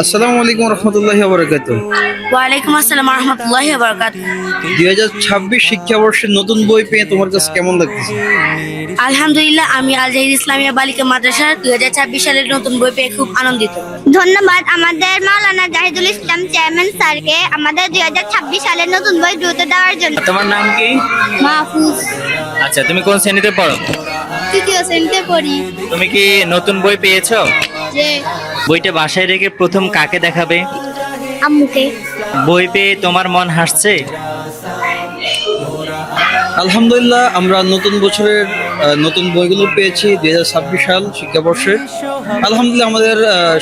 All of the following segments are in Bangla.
আসসালামু আলাইকুম রহমতুল্লাহি ওয়া বারাকাতুহু। ওয়ালাইকুম আসসালাম রহমতুল্লাহি ওয়া বারাকাতুহু। 2026 শিক্ষাবর্ষের নতুন বই পেয়ে তোমার কাছে কেমন লাগতেছে? আলহামদুলিল্লাহ, আমি আল জাহিদ ইসলামিয়া বালিকা মাদ্রাসার 2026 সালের নতুন বই পেয়ে খুব আনন্দিত। ধন্যবাদ আমাদের মাওলানা জাহিদুল ইসলাম চেয়ারম্যান স্যারকে আমাদের 2026 সালের নতুন বই দ্রুত দেওয়ার জন্য। তোমার নাম কি? মাহফুজ। আচ্ছা, তুমি কোন শ্রেণীতে পড়ো? তৃতীয় শ্রেণীতে পড়ি। তুমি কি নতুন বই পেয়েছো? যে বইটা বাসায় রেখে প্রথম কাকে দেখাবে? আম্মুকে। বই পেয়ে তোমার মন হাসছে? আলহামদুলিল্লাহ, আমরা নতুন বছরের নতুন বইগুলো পেয়েছি 2026 সাল শিক্ষাবর্ষে। আলহামদুলিল্লাহ, আমাদের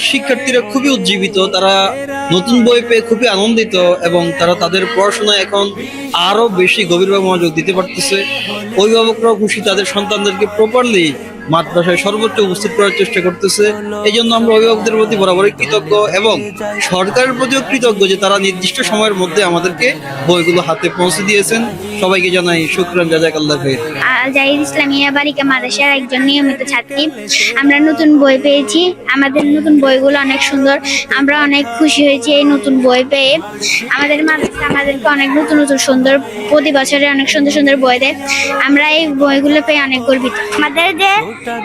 শিক্ষার্থীরা খুবই উজ্জীবিত, তারা নতুন বই পেয়ে খুবই আনন্দিত এবং তারা তাদের পড়াশোনায় এখন আরো বেশি গভীরভাবে মনোযোগ দিতে পারতেছে। অভিভাবকরাও খুশি, তাদের সন্তানদেরকে প্রপারলি মাদ্রাসায় সর্বোচ্চ উপস্থিত করার চেষ্টা করতেছে। এই জন্য আমরা অভিভাবকদের প্রতি বরাবরই কৃতজ্ঞ এবং সরকারের প্রতিও কৃতজ্ঞ যে তারা নির্দিষ্ট সময়ের মধ্যে আমাদেরকে বইগুলো হাতে পৌঁছে দিয়েছেন। সবাইকে জানাই শুকরান, জাযাকাল্লাহ খাইর। আল জাহিদ ইসলামিয়া বালিকা মাদ্রাসার একজন নিয়মিত ছাত্রী। আমরা নতুন বই পেয়েছি, আমাদের নতুন বইগুলো অনেক সুন্দর। আমরা অনেক খুশি হয়েছি এই নতুন বই পেয়ে। আমাদের মাদ্রাসা আমাদেরকে অনেক নতুন নতুন সুন্দর, প্রতি বছরে অনেক সুন্দর সুন্দর বই দেয়। আমরা এই বইগুলো পেয়ে অনেক গর্বিত। আমাদের যে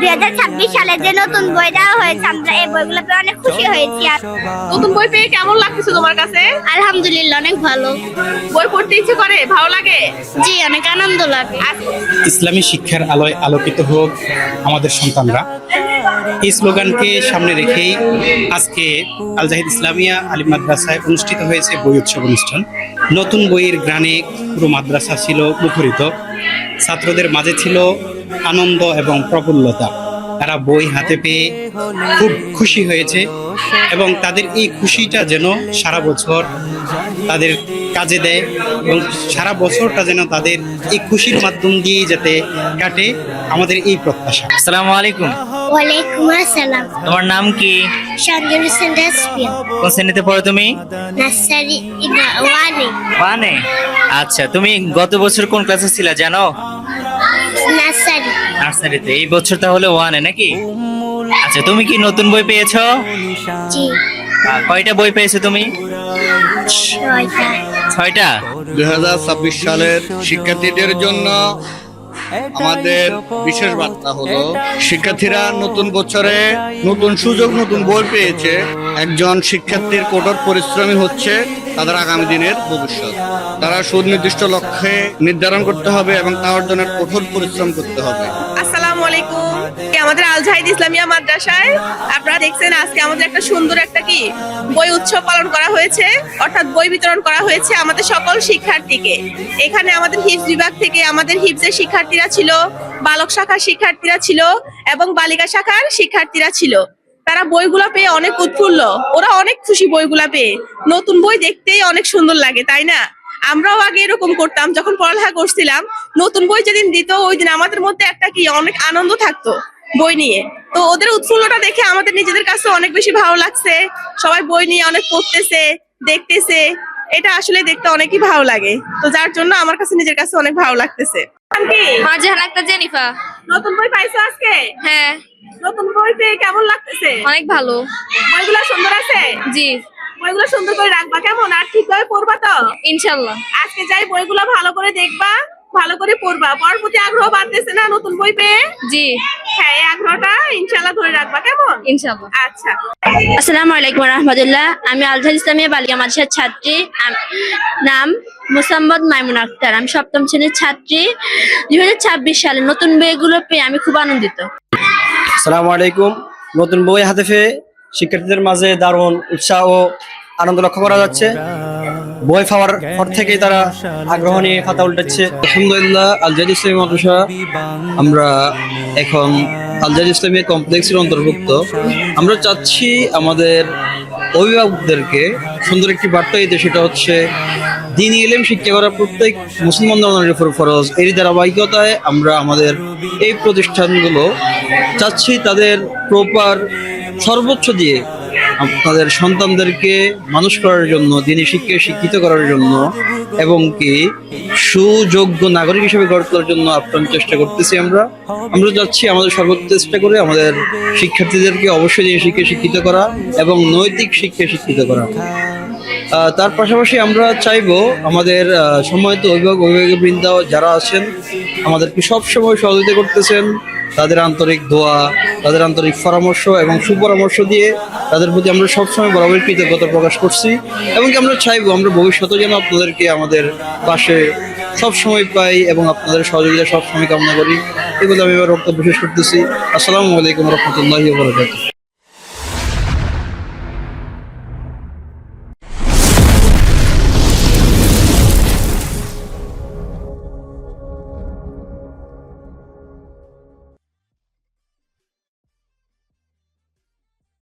2026 সালে যে নতুন বই দেওয়া হয়েছে, আমরা এই বইগুলো পেয়ে অনেক খুশি হয়েছি। নতুন বই পেয়ে কেমন লাগতেছে তোমার কাছে? আলহামদুলিল্লাহ, অনেক ভালো। বই পড়তে ইচ্ছে করে? ভালো লাগে? জি, অনেক আনন্দ লাগে। ইসলামী শিক্ষার আলোয় আলোকিত হোক আমাদের সন্তানরা, এই স্লোগানকে সামনে রেখেই আজকে আল জাহিদ ইসলামিয়া আলিম মাদ্রাসায় অনুষ্ঠিত হয়েছে বই উৎসব অনুষ্ঠান। নতুন বইয়ের গ্রানে পুরো মাদ্রাসা ছিল মুখরিত। ছাত্রদের মাঝে ছিল আনন্দ এবং প্রফুল্লতা। তারা বই হাতে পেয়ে খুব খুশি হয়েছে এবং তাদের এই খুশিটা যেন সারা বছর তাদের কাজে দেয় এবং সারা বছরটা যেন তাদের এই খুশির মাধ্যম দিয়েই যাতে কাটে, আমাদের এই প্রত্যাশা। আসসালামু আলাইকুম। ওয়ালাইকুম আসসালাম। তোমার নাম কি? সঞ্জয় হোসেন রাসপিয়া। কোন শ্রেণীতে পড়ো তুমি? নার্সারি ওয়ানে। ওয়ানে। আচ্ছা, তুমি গত বছর কোন ক্লাসে ছিলা জানো? নার্সারি। নার্সারিতে। এই বছর তাহলে ওয়ানে নাকি? আচ্ছা, তুমি কি নতুন বই পেয়েছো? জি। কয়টা বই পেয়েছো তুমি? 6টা। 6টা। 2026 সালের শিক্ষার্থীদের জন্য আমাদের বিশেষ বার্তা হলো, শিক্ষার্থীরা নতুন বছরে নতুন সুযোগ, নতুন বই পেয়েছে। একজন শিক্ষার্থীর কঠোর পরিশ্রমী হচ্ছে তাদের আগামী দিনের ভবিষ্যৎ। তারা সুনির্দিষ্ট লক্ষ্যে নির্ধারণ করতে হবে এবং তা অর্জনের কঠোর পরিশ্রম করতে হবে। আসসালামু আলাইকুম। আমাদের আল জাহিদ ইসলামিয়া মাদ্রাসায় আপনারা দেখছেন আজকে আমাদের একটা সুন্দর একটা কি বই উৎসব পালন করা হয়েছে, অর্থাৎ বই বিতরণ করা হয়েছে আমাদের সকল শিক্ষার্থীকে। এখানে আমাদের হিফজ বিভাগ থেকে আমাদের হিফজের শিক্ষার্থীরা ছিল, বালক শাখার শিক্ষার্থীরা ছিল এবং বালিকা শাখার শিক্ষার্থীরা ছিল। তারা বইগুলা পেয়ে অনেক উৎফুল্ল, ওরা অনেক খুশি বইগুলা পেয়ে। নতুন বই দেখতেই অনেক সুন্দর লাগে, তাই না? আমরাও আগে এরকম করতাম, যখন পড়ালেখা করছিলাম নতুন বই যেদিন দিত ওই দিন আমাদের মধ্যে একটা কি অনেক আনন্দ থাকতো বই নিয়ে। তো ওদের উৎফুল্লটা দেখে আমাদের নিজেদের কাছে অনেক বেশি ভালো লাগছে। সবাই বই নিয়ে অনেক পড়তেছে, দেখতেছে, এটা আসলে দেখতে অনেকই ভালো লাগে। তো যার জন্য আমার কাছে নিজের কাছে অনেক ভালো লাগতেছে। মারজাহান আক্তার জেনিফা। নতুন বই পাইছো আজকে? হ্যাঁ। নতুন বই পেয়ে কেমন লাগতেছে? অনেক ভালো। বইগুলো সুন্দর আছে? জি। বইগুলো সুন্দর করে রাখবা কেমন, আর ঠিকভাবে পড়বা তো? ইনশাল্লাহ। আজকে যাই বইগুলো ভালো করে দেখবা, ভালো করে পড়বা। পড়ার প্রতি আগ্রহ বাড়তেছে না নতুন বই পেয়ে? জি। হ্যাঁ, এই আগ্রহটা ইনশাল্লাহ ধরে রাখবা কেমন? ইনশাল্লাহ। আচ্ছা। আসসালামু আলাইকুম রহমতুল্লাহ। আমি আল জাহিদ ইসলামিয়া বালিকা মাদ্রাসার ছাত্রী। নাম মুসাম্মদ মাইমুন আক্তার। আমি 7ম শ্রেণীর ছাত্রী। 2026 সালে নতুন বইগুলো পেয়ে আমি খুব আনন্দিত। আসসালামু আলাইকুম। নতুন বই হাতে পেয়ে শিক্ষার্থীদের মাঝে দারুণ উৎসাহ ও আনন্দ লক্ষ্য করা যাচ্ছে। বই পাওয়ার পর থেকেই তারা আগ্রহ নিয়ে খাতা উল্টাচ্ছে। আলহামদুলিল্লাহ, আল জাহিদ ইসলামিয়া মাদ্রাসা আমরা এখন আল জাহিদ ইসলামিয়া কমপ্লেক্সের অন্তর্ভুক্ত। আমরা চাচ্ছি আমাদের অভিভাবকদেরকে সুন্দর একটি বার্তা দিতে, সেটা হচ্ছে দ্বীনি ইলম শিক্ষা করা প্রত্যেক মুসলমানদের উপর ফরজ। এরই ধারাবাহিকতায় আমরা আমাদের এই প্রতিষ্ঠানগুলো চাচ্ছি তাদের প্রপার সর্বোচ্চ দিয়ে আপনাদের সন্তানদেরকে মানুষ করার জন্য, দিনী শিক্ষায় শিক্ষিত করার জন্য এবং কি সুযোগ্য নাগরিক হিসেবে গড়ে তোলার জন্য আপ্রাণ চেষ্টা করতেছি। আমরা যাচ্ছি আমাদের সর্বোচ্চ চেষ্টা করে আমাদের শিক্ষার্থীদেরকে অবশ্যই দিনী শিক্ষায় শিক্ষিত করা এবং নৈতিক শিক্ষায় শিক্ষিত করা। তার পাশাপাশি আমরা চাইবো আমাদের সম্মানিত অভিভাবকবৃন্দ যারা আছেন আমাদেরকে সবসময় সহযোগিতা করতেছেন, তাদের আন্তরিক দোয়া, তাদের আন্তরিক পরামর্শ এবং সুপরামর্শ দিয়ে তাদের প্রতি আমরা সবসময় বরাবর কৃতজ্ঞতা প্রকাশ করছি এবং কি আমরা চাইবো আমরা ভবিষ্যতে যেন আপনাদেরকে আমাদের পাশে সবসময় পাই এবং আপনাদের সহযোগিতা সবসময় কামনা করি। এগুলো আমি এবার বক্তব্য শেষ করতেছি। আসসালামু আলাইকুম রহমতুল্লাহি ওয়া বারাকাতুহু।